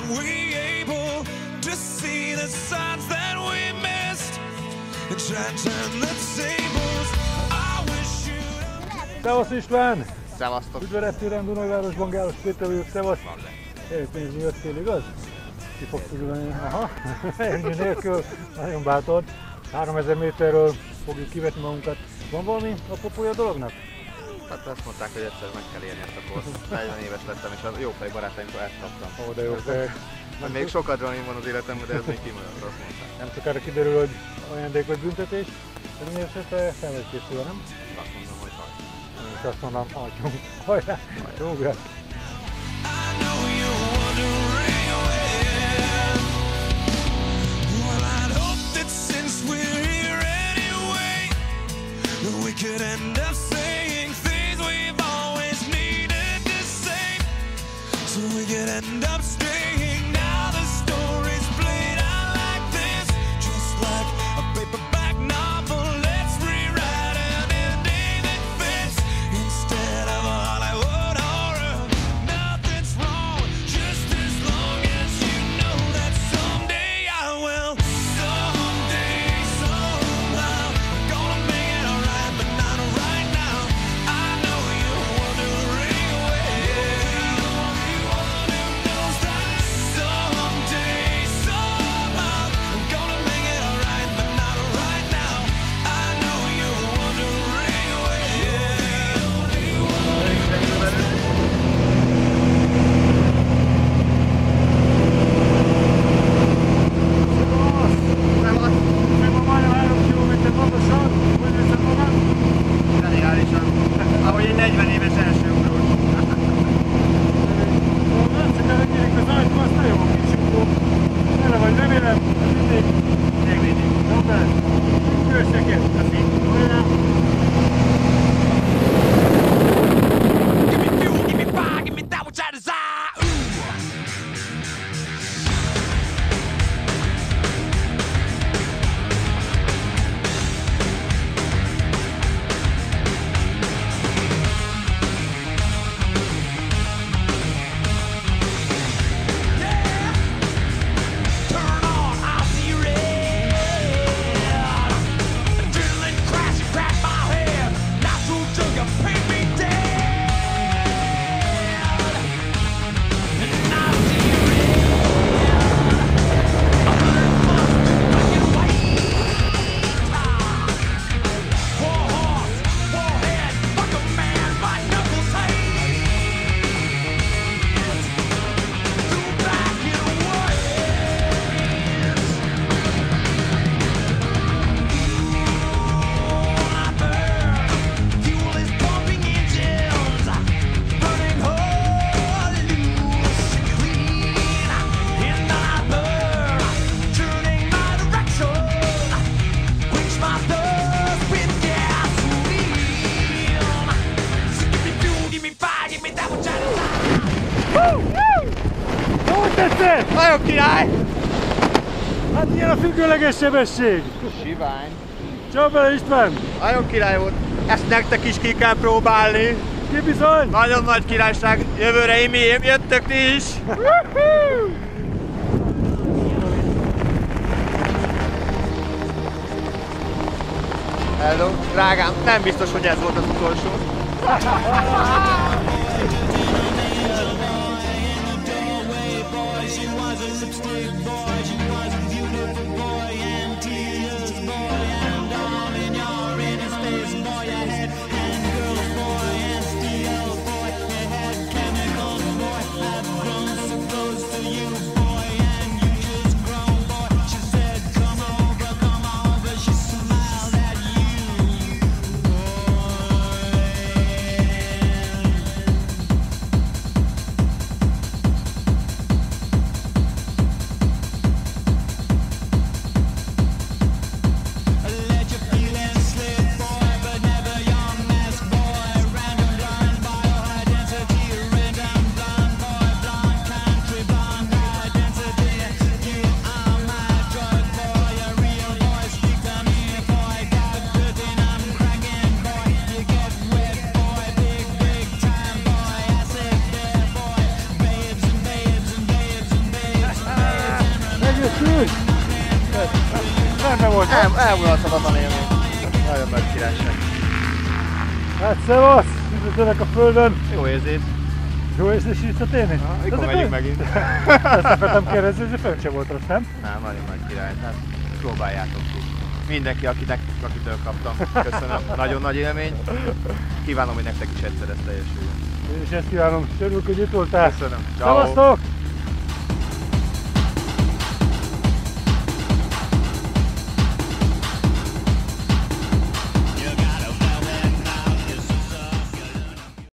we able to see the signs that we missed and try and turn the tables? I wish you. Szevasz István! Szevasztok! Üdvözlettéren Dunajvárosban Gálos Péter vagyok, szevasz! Helyett nézni jöttél, igaz? Ki fogsz tudni? Aha, ennyi nélkül, nagyon bátor. 3000 méterről fogjuk kivetni magunkat. Van valami apropója a dolognak? Hát azt mondták, hogy egyszer meg kell érni ezt a kort. 40 éves lettem, és a jófej barátaimtól ezt kaptam. Ó, de jó fej. Még sok adrenalin van az életemben, de ez még kimarad, azt mondták. Nem sokára kiderül, hogy ajándék vagy büntetés. De minden esetre fel vagy készülve, nem? Azt mondom, hogy hajt. Én is azt mondom, hagyjunk. Hajrá! Rógás! We could end up saying things we've always needed to say, so we could end up staying. Now the story's played out like this, just like a paperback novel. Let's rewrite an ending that fits instead of a Hollywood horror. Nothing's wrong, just as long as you know that someday I will. Someday, somehow, I'm gonna make it alright, but not right now. I know you're wondering where you one who knows that someday, somehow, I'm gonna make it alright, but not right now. I know you're wondering Ahogy egy 40 éves első ugrós. Remélem, Még mindig. Robert, köszönjük! give me fuel, give me fire, give me that which I desire. Ooh. Turn on, I see red. Adrenaline crash, you crack my head. Not too till you paint me dead. And I see red. 100 bucks, black and white. Four horse, four head, fuck a man, my knuckles hate. Too black and white. Fuel is pumping engines, burning hole loose and clean. And I burn, turning my direction, quench my thirst with gasoline. So give me fuel, give me fire, give me that which I desire. Hogy tetszett? Nagyon király! Hát ilyen a függőleges sebesség! Sivány. Csau bele István! Nagyon király volt. Ezt nektek is ki kell próbálni. Ki bizony? Nagyon nagy királyság. Jövőre imém, jöttök ti is. Hello, drágám, nem biztos, hogy ez volt az utolsó. Úgy! Nem volt. Elmulathatatlan élmény. Nagyon nagy királyság. Hát szevasz! Üdvözlök a földön! Jó érzés. Jó érzés visszatérni? Mikor megyünk megint? Ezt akartam kérdezni, hogy fönn se volt rossz, nem? Nem, nagyon nagy király. Hát próbáljátok ki. Mindenki, akitől kaptam. Köszönöm. Nagyon nagy élmény. Kívánom, hogy nektek is egyszer ez teljesüljön. Én is ezt kívánom. Örülök, hogy itt voltál. Köszönöm. Ciao. Szevasztok!